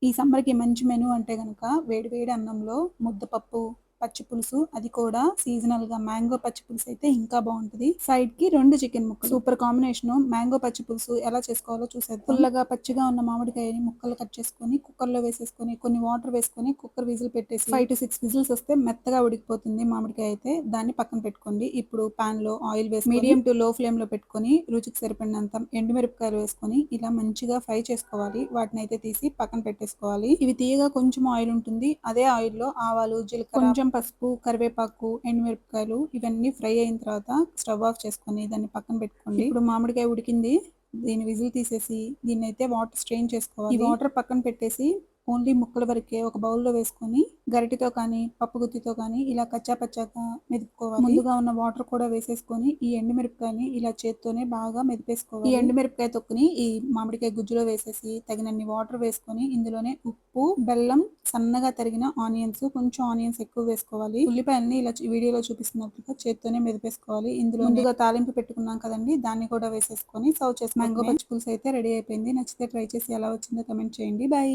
ఈ సమ్మర్‌కి మంచి మెను అంటే గనక వేడి వేడి అన్నంలో ముద్దపప్పు, పచ్చి పులుసు అది కూడా సీజనల్‌గా మ్యాంగో పచ్చి పులుసు అయితే ఇంకా బావుంటది. సైడ్‌కి 2 చికెన్ ముక్కలు. Super combination. మ్యాంగో పచ్చి పులుసు ఎలా చేసుకోవాలో చూసేద్దాం. పుల్లగా పచ్చిగా ఉన్న మామిడికాయని ముక్కలు కట్ చేసుకొని కుక్కర్‌లో వేసేసుకొని కొన్ని వాటర్ వేసుకొని కుక్కర్ విజిల్ పెట్టేసి 5-6 విజిల్స్ వస్తే మెత్తగా ఉడికిపోతుంది మామిడికాయ అయితే. దాన్ని పక్కన పెట్టుకోండి. ఇప్పుడు పాన్‌లో ఆయిల్ వేసుకొని మీడియం టు లో ఫ్లేమ్‌లో పెట్టుకొని రుచికి సరిపడినంత ఎండుమిరపకాయలు వేసుకొని ఇలా మంచిగా ఫ్రై చేసుకోవాలి. వాటినైతే తీసి పక్కన పెట్టేసుకోవాలి. ఇవి తీయగా కొంచెం ఆయిల్ ఉంటుంది. అదే ఆయిల్‌లో ఆవాలు, జీలకర్ర, కొంచెం పసుపు, కరివేపాకు, ఎండుమిరపకాయలు ఇవన్నీ ఫ్రై అయిన తర్వాత స్టవ్ ఆఫ్ చేసుకొని దాన్ని పక్కన పెట్టుకోండి. ఇప్పుడు మామిడికాయ ఉడికింది. దీన్ని విజిల్ తీసేసి దీన్నైతే వాటర్ స్ట్రెయిన్ చేసుకోవాలి. ఈ వాటర్ పక్కన పెట్టేసి ఓన్లీ ముక్కల వరకే ఒక బౌల్‌లో వేసుకొని గరిటెతో కానీ, పప్పుగుత్తితో కానీ ఇలా కచ్చా పచ్చాగా మెదుపుకోవాలి. ముందుగా ఉన్న వాటర్ కూడా వేసేసుకొని ఈ ఎండుమిరపకాయని ఇలా చేత్తోనే బాగా మెదిపేసుకోవాలి. ఈ ఎండుమిరపకాయ తొక్కుని ఈ మామిడికాయ గుజ్జులో వేసేసి తగినన్ని వాటర్ వేసుకొని ఇందులోనే ఉప్పు, బెల్లం, సన్నగా తరిగిన ఆనియన్స్, కొంచెం ఆనియన్స్ ఎక్కువ వేసుకోవాలి. ఉల్లిపాయలని ఇలా వీడియోలో చూపిస్తున్నట్టుగా చేత్తోనే మెదిపేసుకోవాలి. ఇందులో ముందుగా తాలింపు పెట్టుకున్నాం కదండీ! దాన్ని కూడా వేసేసుకొని సర్వ్ చేసుకోవడమే. మ్యాంగో పచ్చి పులుసు అయితే రెడీ అయిపోయింది. నచ్చితే ట్రై చేసి ఎలా వచ్చిందో కామెంట్ చేయండి. బై.